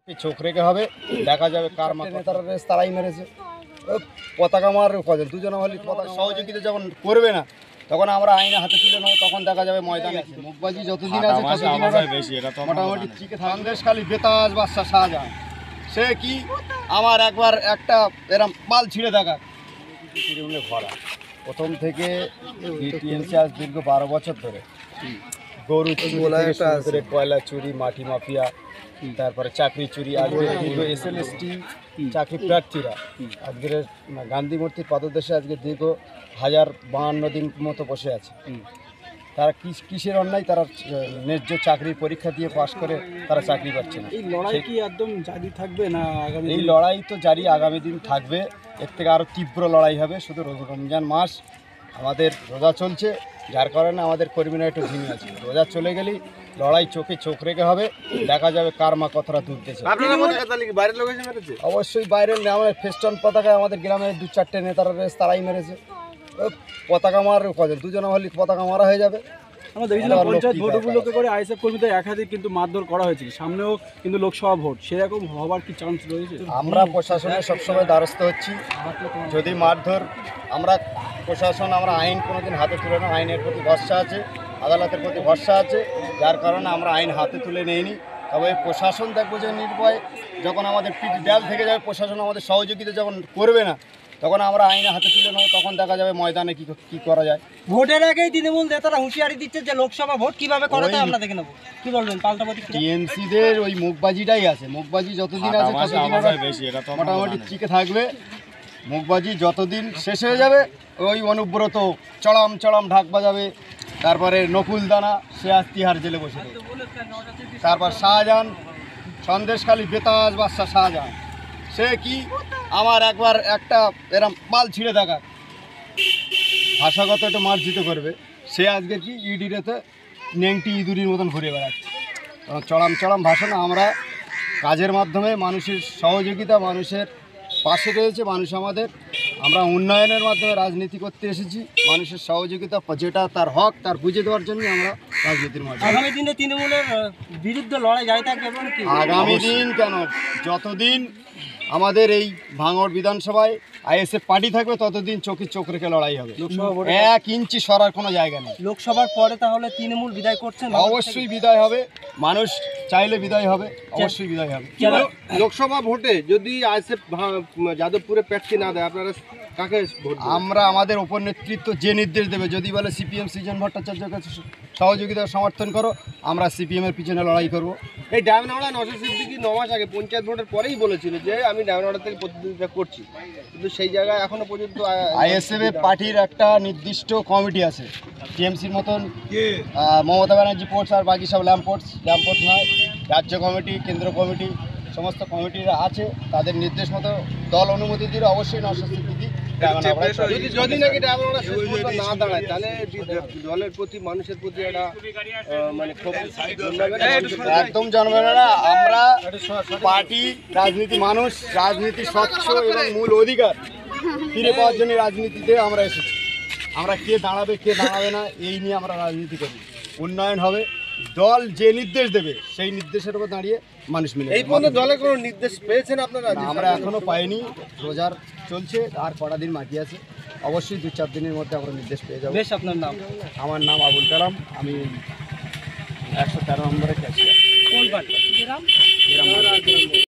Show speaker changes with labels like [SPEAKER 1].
[SPEAKER 1] চোখ রেখে হবে, দেখা যাবে কার নেতারা তারাই মেরেছে। পতাকা মারার কজন দুজনে হলে পতাকা সহযোগিতা যখন করবে না, তখন আমরা আইনে হাতে তুলে নেবো, তখন দেখা যাবে ময়দানে মুখবাজি যতদিন আছে মোটামুটি চিকে সন্দেশখালী বেতাজ বাদশা শাহজাহান সে কি আমার একবার একটা এরম পাল ছিঁড়ে দেখা তৃণমূলে ভরা প্রথম থেকে টিএমসি আজ দীর্ঘ 12 বছর ধরে গরু চুরি, কয়লা চুরি, মাটি মাফিয়া, তারপরে চাকরি চুরি। আজকে দীর্ঘ এসএলএসটি চাকরি প্রার্থীরা আজকের গান্ধী মূর্তির পাদদেশে আজকে দীর্ঘ 1052 দিন মতো বসে আছে। তারা কিসের অন্যায়? তারা ন্যায্য চাকরির পরীক্ষা দিয়ে পাশ করে তারা চাকরি পাচ্ছে না।
[SPEAKER 2] এই লড়াই কি একদম জারি থাকবে না আগামী?
[SPEAKER 1] এই লড়াই তো জারি, আগামী দিন থাকবে। এর থেকে আরও তীব্র লড়াই হবে। শুধু রমজান মাস আমাদের রোজা চলছে, যার কারণে আমাদের কর্মীরা একটু ঝিমি আছে। রোজা চলে গেলেই লড়াই চোখে চোখ রেখে হবে, দেখা যাবে কার মা কতটা দুধ দিয়েছে। অবশ্যই বাইরের আমাদের ফেস্টন পতাকায় আমাদের গ্রামের 2-4টে নেতারা তারাই মেরেছে। পতাকা মারার কজন দুজনে হলে পতাকা মারা হয়ে যাবে।
[SPEAKER 2] আমরা দেখছিলাম পঞ্চায়েত ভোটগুলোকে করে আইএসএফ কর্মীদের একাধিক কিন্তু মারধর করা হয়েছিল, সামনেও কিন্তু লোকসভা ভোট, সেরকম হবার কি চান্স রয়েছে?
[SPEAKER 1] আমরা প্রশাসনের সবসময় দ্বারস্থ হচ্ছি। যদি মারধর আমরা প্রশাসন, আমরা আইন কোনোদিন হাতে তুলে না। আইনের প্রতি ভরসা আছে, আদালতের প্রতি ভরসা আছে, যার কারণে আমরা আইন হাতে তুলে নেইনি। তবে প্রশাসন দেখবো যে নির্ভয় যখন আমাদের পিঠ ডাল থেকে যাবে, প্রশাসন আমাদের সহযোগিতা যখন করবে না, তখন আমরা আইনে হাতে তুলে নেবো, তখন দেখা যাবে ময়দানে কি করা যায়।
[SPEAKER 3] ভোটের আগেই তৃণমূল নেতারা হুঁশিয়ারি দিচ্ছে যে লোকসভা ভোট কিভাবে করাতে আমরা দেখে নেবো। কি বলবেন পাল্টা প্রতিক্রিয়া?
[SPEAKER 1] টিএমসিদের ওই মুখবাজিটাই আছে। মুখবাজি যতদিন আছে ততদিন মোটামুটি চিকে থাকবে। মুখবাজি যতদিন শেষ হয়ে যাবে, ওই অনুব্রত চড়াম ঢাক বাজাবে। তারপরে নকুল দানা সে আজ তিহার জেলে বসে থাকবে। তারপর শাহজাহান, সন্দেশখালী বেতাজ বাদশা শাহজাহান সে কি আমার একবার একটা এরম পাল ছিঁড়ে দেখা ভাষাগত একটু মার্জিত করবে। সে আজকে কি ইডিরেতে নেংটি ইঁদুরির মতন ঘুরে বেড়াচ্ছে। চড়াম ভাষা না, আমরা কাজের মাধ্যমে মানুষের সহযোগিতা, মানুষের পাশে রয়েছে মানুষ আমাদের। আমরা উন্নয়নের মাধ্যমে রাজনীতি করতে এসেছি। মানুষের সহযোগিতা যেটা তার হক তার বুঝে দেওয়ার জন্য আমরা রাজনীতির মাধ্যমে।
[SPEAKER 3] আগামী দিনে তৃণমূলের বিরুদ্ধে লড়াই জারি থাকবে এবং
[SPEAKER 1] আগামী দিন কেন, যতদিন আমাদের এই ভাঙড় বিধানসভায় আইএসএফ পার্টি থাকবে, ততদিন চোখে চোখ রেখে লড়াই হবে। 1 ইঞ্চি সরার কোনো জায়গা নেই।
[SPEAKER 3] লোকসভার পরে তাহলে তৃণমূল বিদায় করছেন?
[SPEAKER 1] অবশ্যই বিদায় হবে। মানুষ চাইলে বিদায় হবে, অবশ্যই বিদায় হবে।
[SPEAKER 4] লোকসভা ভোটে যদি আইএসএফ যাদবপুরে প্রার্থী না দেয়, আপনারা কাকে ভোট?
[SPEAKER 1] আমরা আমাদের ওপর নেতৃত্ব যে নির্দেশ দেবে, যদি বলে সিপিএম সৃজন ভট্টাচার্যকে সহযোগিতা সমর্থন করো, আমরা সিপিএমের পিছনে লড়াই করব।
[SPEAKER 4] এই ডায়মন্ডহাওড়া নওশাদ সিদ্দিকী 9 মাস আগে পঞ্চায়েত ভোটের পরেই বলেছিল যে আমি ডায়মন্ডহাওড়া থেকে প্রতিদ্বন্দ্বিতা করছি, কিন্তু সেই জায়গায় এখনো পর্যন্ত
[SPEAKER 1] আইএসএফ পার্টির একটা নির্দিষ্ট কমিটি আছে। টিএমসির মতন মমতা ব্যানার্জি পোর্টস আর বাকি সব ল্যাম্পোর্টস নয়, রাজ্য কমিটি, কেন্দ্র কমিটি, সমস্ত কমিটিরা আছে। তাদের নির্দেশ মতো দল অনুমতি দিলে অবশ্যই নওশাদ সিদ্দিকী
[SPEAKER 4] যদি নাকি ডায়মন্ডহাওড়া না দাঁড়ায়, তাহলে দলের প্রতি, মানুষের প্রতি একটা মানে খুব
[SPEAKER 1] একদম জন্মাবে না। আমরা পার্টি, রাজনীতি, মানুষ, রাজনীতি স্বচ্ছ এবং মূল অধিকার ফিরে পাওয়ার জন্য রাজনীতিতে আমরা এসেছি। আমরা কে দাঁড়াবে কে দাঁড়াবে না এই নিয়ে আমরা রাজনীতি করি। উন্নয়ন হবে, দল যে নির্দেশ দেবে সেই নির্দেশের উপর দাঁড়িয়ে মানুষ মিলে।
[SPEAKER 4] এই পর্যন্ত দলে কোনো নির্দেশ পেয়েছেন আপনারা?
[SPEAKER 1] আমরা এখনো পাইনি। রোজার চলছে, আর কটা দিন বাকি আছে। অবশ্যই 2-4 দিনের মধ্যে আমরা নির্দেশ পেয়ে যাবো।
[SPEAKER 3] বেশ, আপনার নাম?
[SPEAKER 1] আমার নাম আবুল কালাম, আমি 113 নম্বরে ক্যাশিয়ার।
[SPEAKER 3] কোন পার্টি?